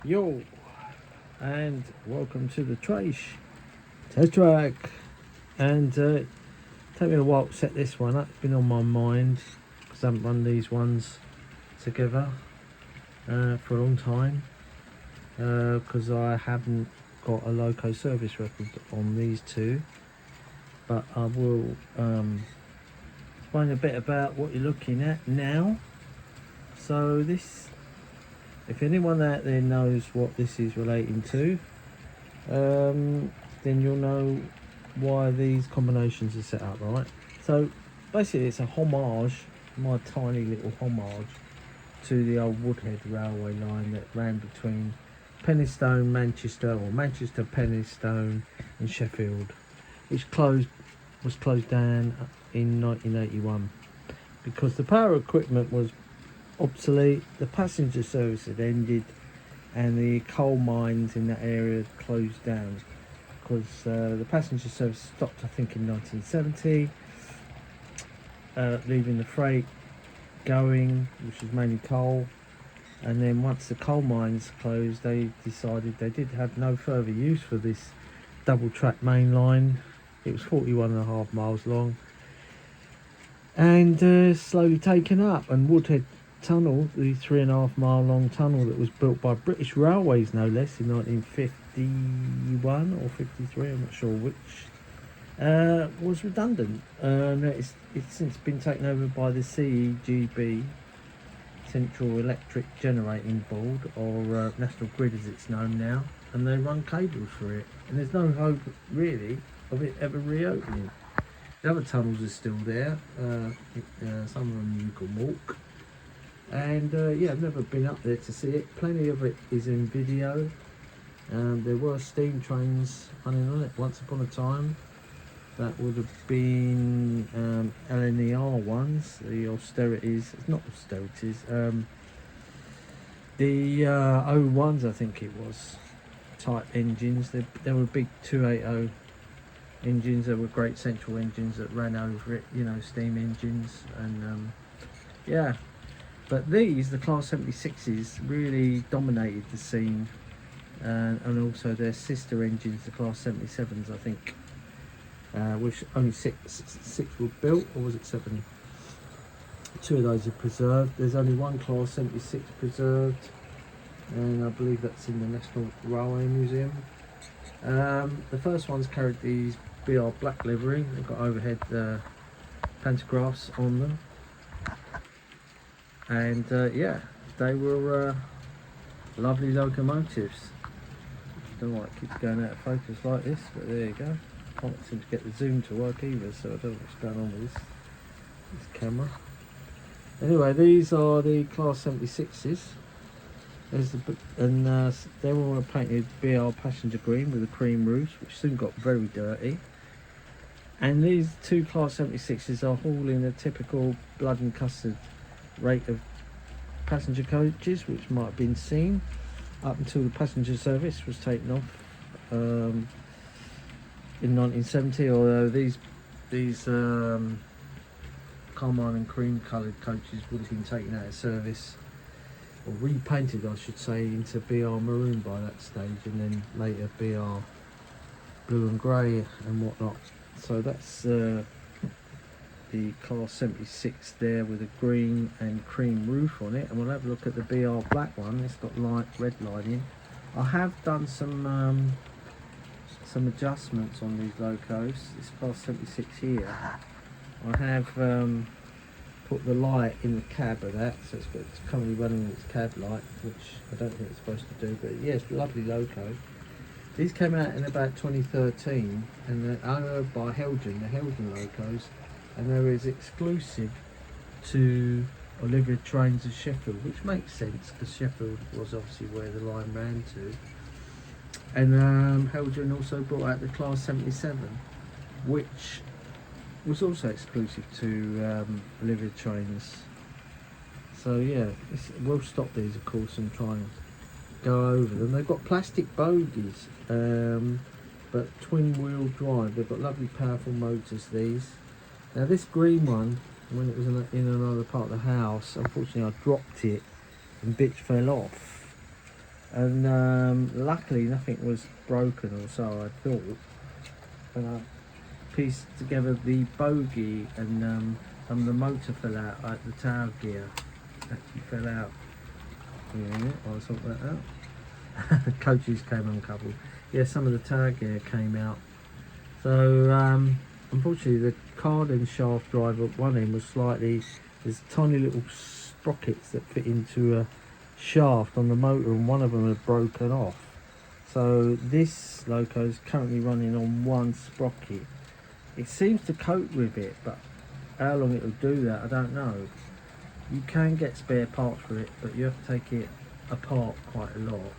Yo, and welcome to the Trace test track. And take me a while to set this one up. It's been on my mind because I haven't run these ones together for a long time because I haven't got a loco service record on these two. But I will explain a bit about what you're looking at now. So this, if anyone out there knows what this is relating to, then you'll know why these combinations are set up, right? So basically it's a homage, my tiny little homage, to the old Woodhead railway line that ran between Penistone, Manchester, or Manchester, Penistone and Sheffield, which was closed down in 1981 because the power equipment was obsolete, the passenger service had ended, and the coal mines in that area had closed down because the passenger service stopped, I think, in 1970, leaving the freight going, which was mainly coal. And then once the coal mines closed, they decided they did have no further use for this double track main line. It was 41.5 miles long and slowly taken up. And Woodhead Tunnel, the 3.5 mile long tunnel that was built by British Railways no less in 1951 or 53, I'm not sure which, was redundant. It's since been taken over by the CEGB, Central Electric Generating Board, or National Grid as it's known now, and they run cables for it, and there's no hope really of it ever reopening. The other tunnels are still there, some of them you can walk. And yeah, I've never been up there to see it. Plenty of it is in video. There were steam trains running on it once upon a time. That would have been LNER ones, the austerities, not austerities, the O1s I think it was, type engines. There were big 280 engines. There were great central engines that ran over it, you know, steam engines. And yeah. But these, the Class 76s, really dominated the scene, and also their sister engines, the Class 77s, I think, which only six were built, or was it 7? 2 of those are preserved. There's only one Class 76 preserved, and I believe that's in the National Railway Museum. The first ones carried these BR black livery. They've got overhead pantographs on them. And yeah, they were lovely locomotives. Don't know why it keeps going out of focus like this, but there you go. Can't seem to get the zoom to work either, so I don't know what's going on with this camera. Anyway, these are the Class 76s. There's and they were all painted BR passenger green with a cream roofs, which soon got very dirty. And these two Class 76s are hauling a typical blood and custard rate of passenger coaches, which might have been seen up until the passenger service was taken off in 1970. Although these carmine and cream coloured coaches would have been taken out of service, or repainted I should say, into BR maroon by that stage, and then later BR blue and grey and whatnot. So that's the Class 76 there with a green and cream roof on it, and we'll have a look at the BR black one. It's got light red lining. I have done some adjustments on these locos. This Class 76 here, I have put the light in the cab of that, so it's currently running its cab light, which I don't think it's supposed to do, but yes, yeah, lovely loco. These came out in about 2013, and they're owned by Helgen, the Helgen locos, and they're as exclusive to Olivia Trains of Sheffield, which makes sense because Sheffield was obviously where the line ran to. And Helgen also brought out the Class 77, which was also exclusive to Olivia Trains. So yeah, we'll stop these of course and try and go over them. They've got plastic bogies, but twin wheel drive. They've got lovely powerful motors, these. Now this green one, when it was in another part of the house, unfortunately I dropped it and bits fell off. and luckily nothing was broken or so I thought. And I pieced together the bogie, and the motor fell out, like the tail gear actually fell out. Yeah, I'll sort that out. The coaches came uncoupled. Yeah, some of the tail gear came out. So unfortunately the carding shaft drive at one end was slightly, there's tiny little sprockets that fit into a shaft on the motor, and one of them had broken off. So this loco is currently running on one sprocket. It seems to cope with it, but how long it will do that I don't know. You can get spare parts for it, but you have to take it apart quite a lot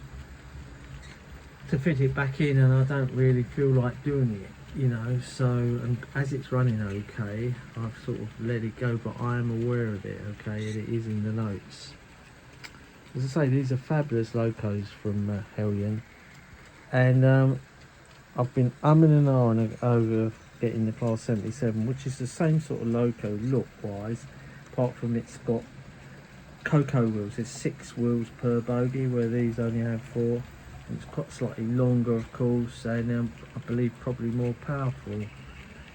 to fit it back in, and I don't really feel like doing it, you know. So, and as it's running okay, I've sort of let it go, but I am aware of it, okay, and it is in the notes. As I say, these are fabulous locos from Hellion, and I've been umming and ahhing over getting the Class 77, which is the same sort of loco look wise, apart from it's got cocoa wheels. There's 6 wheels per bogie, where these only have 4. It's quite slightly longer, of course, and I believe probably more powerful.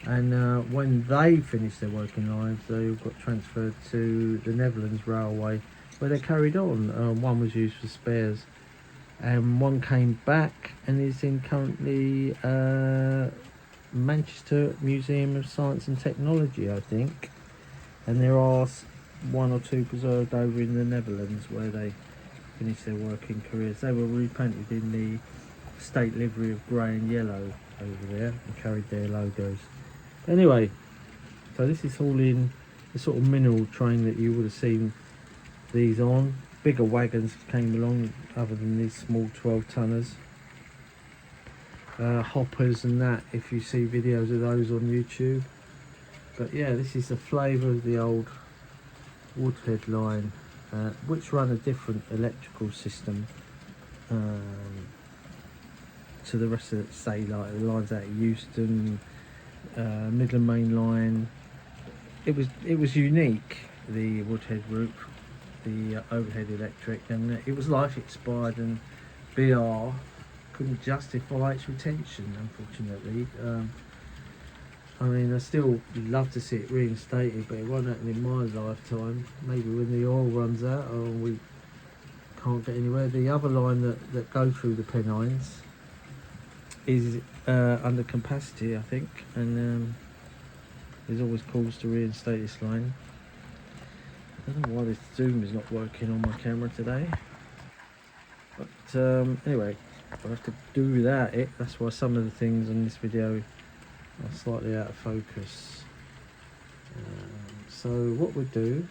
And when they finished their working lives, they all got transferred to the Netherlands Railway, where they carried on. One was used for spares, and one came back and is in currently Manchester Museum of Science and Technology, I think. And there are 1 or 2 preserved over in the Netherlands where they finished their working careers. They were repainted in the state livery of grey and yellow over there and carried their logos. Anyway, so this is all in the sort of mineral train that you would have seen these on. Bigger wagons came along other than these small 12 tonners. Hoppers and that, if you see videos of those on YouTube. But yeah, this is the flavour of the old Woodhead line, which run a different electrical system to the rest of it, say like the lines out of Euston, Midland Main Line. It was unique, the Woodhead route, the overhead electric, and it was life expired, and BR couldn't justify its retention, unfortunately. I mean, I still love to see it reinstated, but it won't happen in my lifetime. Maybe when the oil runs out or we can't get anywhere. The other line that go through the Pennines is under capacity, I think, and there's always calls to reinstate this line. I don't know why this zoom is not working on my camera today, but anyway, I'll have to do without it. That's why some of the things in this video are slightly out of focus. So what we'll do,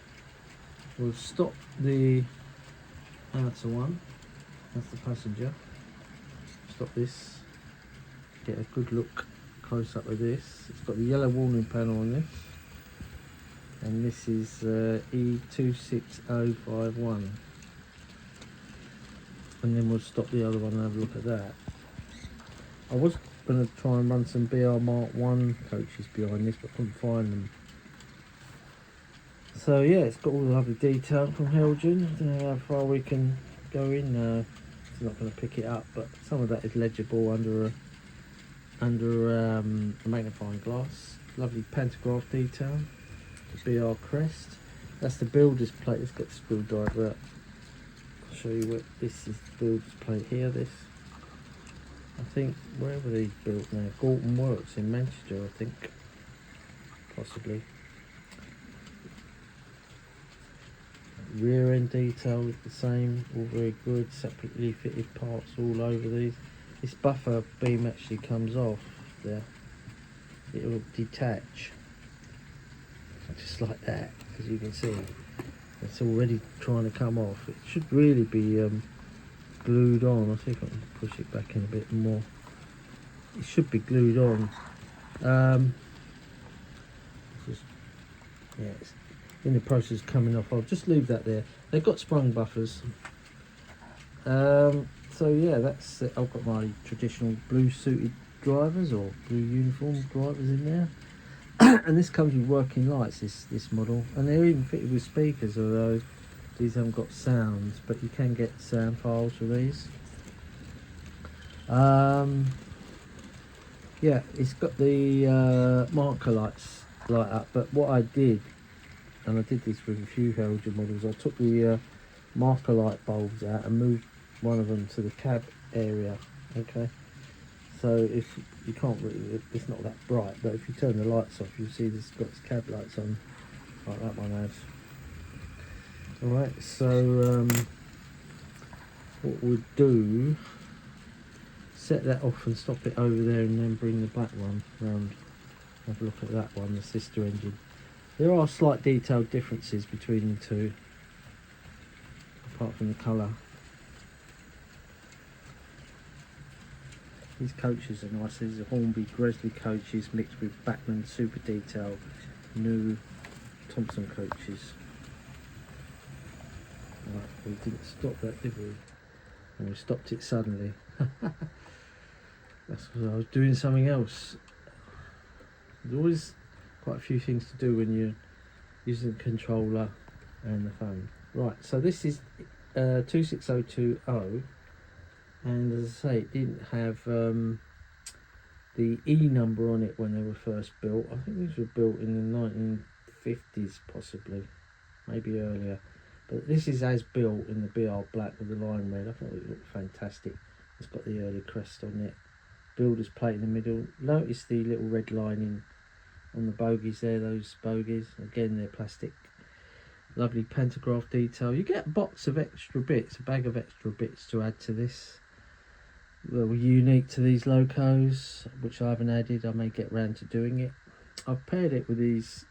we'll stop the outer one, that's the passenger. Stop this, get a good look close up of this. It's got the yellow warning panel on this, and this is E26051. And then we'll stop the other one and have a look at that. I was going to try and run some BR Mark 1 coaches behind this, but couldn't find them. So yeah, it's got all the lovely detail from Helgen. I don't know how far we can go in. It's not going to pick it up, but some of that is legible under a magnifying glass. Lovely pantograph detail. The BR crest. That's the builder's plate. Let's get the screwdriver out. I'll show you what this is. The builder's plate here. This, I think, where were these built now? Gorton Works in Manchester, I think, possibly. Rear end detail is the same, all very good. Separately fitted parts all over these. This buffer beam actually comes off there. It will detach just like that, as you can see. It's already trying to come off. It should really be glued on. I'll see if I can push it back in a bit more. It should be glued on. Yeah, it's in the process of coming off. I'll just leave that there. They've got sprung buffers. So yeah, that's it. I've got my traditional blue suited drivers or blue uniform drivers in there. And this comes with working lights, this model, and they're even fitted with speakers, although these haven't got sounds, but you can get sound files for these. Yeah, it's got the marker lights light up, but what I did, and I did this with a few Helger models, I took the marker light bulbs out and moved one of them to the cab area. Okay, so if you can't really, it's not that bright, but if you turn the lights off, you'll see this got its cab lights on, like that one has. Alright, so what we'll do, set that off and stop it over there, and then bring the black one round. Have a look at that one, the sister engine. There are slight detailed differences between the two, apart from the colour. These coaches are nice. These are Hornby Gresley coaches mixed with Bachmann Super Detail new Thompson coaches. Right, we didn't stop that, did we? And we stopped it suddenly. That's because I was doing something else. There's always quite a few things to do when you're using the controller and the phone. Right, so this is 26020, and as I say, it didn't have the E number on it when they were first built. I think these were built in the 1950s possibly, maybe earlier. But this is as built in the BR black with the line red. I thought it looked fantastic. It's got the early crest on it. Builder's plate in the middle. Notice the little red lining on the bogies there, those bogies. Again, they're plastic. Lovely pantograph detail. You get a box of extra bits, a bag of extra bits to add to this. Well, unique to these locos, which I haven't added. I may get round to doing it. I've paired it with these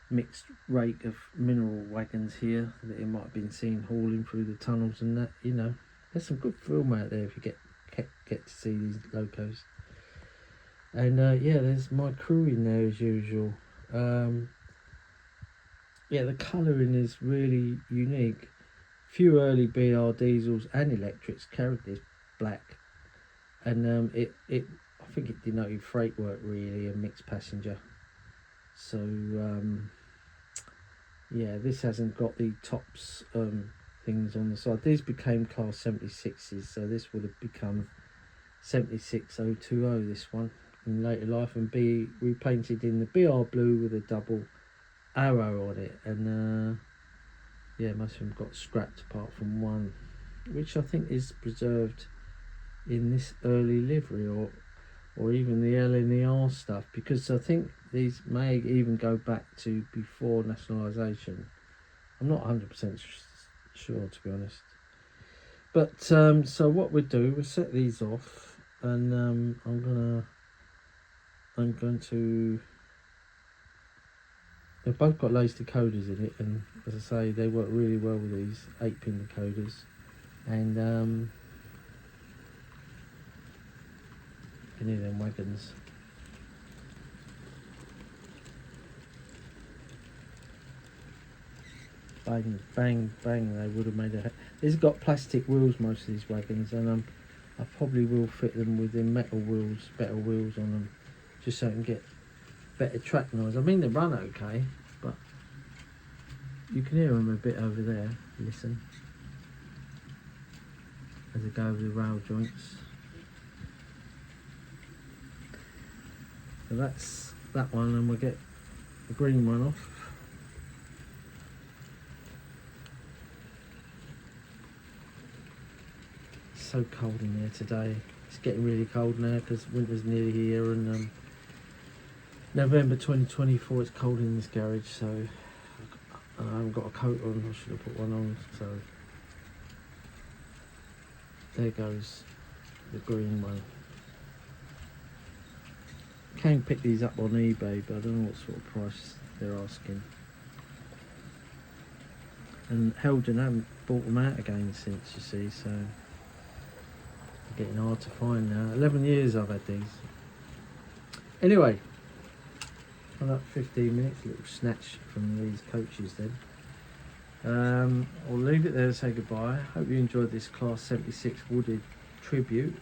mixed rake of mineral wagons here that you might have been seen hauling through the tunnels and that. You know, there's some good film out there if you get to see these locos. And yeah, there's my crew in there as usual. Yeah, the colouring is really unique. Few early BR diesels and electrics carried this black, and I think it denoted freight work really, and mixed passenger. So yeah, this hasn't got the tops things on the side. These became class 76s, so this would have become 76020, this one, in later life, and be repainted in the BR blue with a double arrow on it. And yeah, most of them got scrapped apart from one, which I think is preserved in this early livery, or even the L and the R stuff, because I think these may even go back to before nationalisation. I'm not 100% sure, to be honest. But so what we'll do, we'll set these off, and I'm going to. They've both got lace decoders in it, and as I say, they work really well with these 8-pin decoders. And you need them wagons. Bang, bang, bang, they would have made a... These have got plastic wheels, most of these wagons, and I probably will fit them with the metal wheels, better wheels on them, just so I can get better track noise. I mean, they run okay, but you can hear them a bit over there. Listen as they go over the rail joints. So that's that one, and we'll get the green one off. It's so cold in there today. It's getting really cold now because winter's nearly here, and November 2024, it's cold in this garage, so I haven't got a coat on. I should have put one on. So there goes the green one. Can pick these up on eBay, but I don't know what sort of price they're asking. And Helgen haven't bought them out again since, you see, so they're getting hard to find now. 11 years I've had these. Anyway, about 15 minutes, a little snatch from these coaches then. I'll leave it there to say goodbye. Hope you enjoyed this Class 76 Woodhead tribute,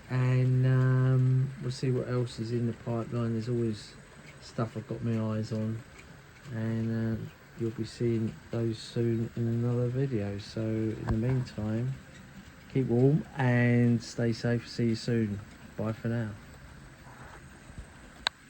and we'll see what else is in the pipeline. There's always stuff I've got my eyes on, and you'll be seeing those soon in another video. So in the meantime, keep warm and stay safe. See you soon. Bye for now.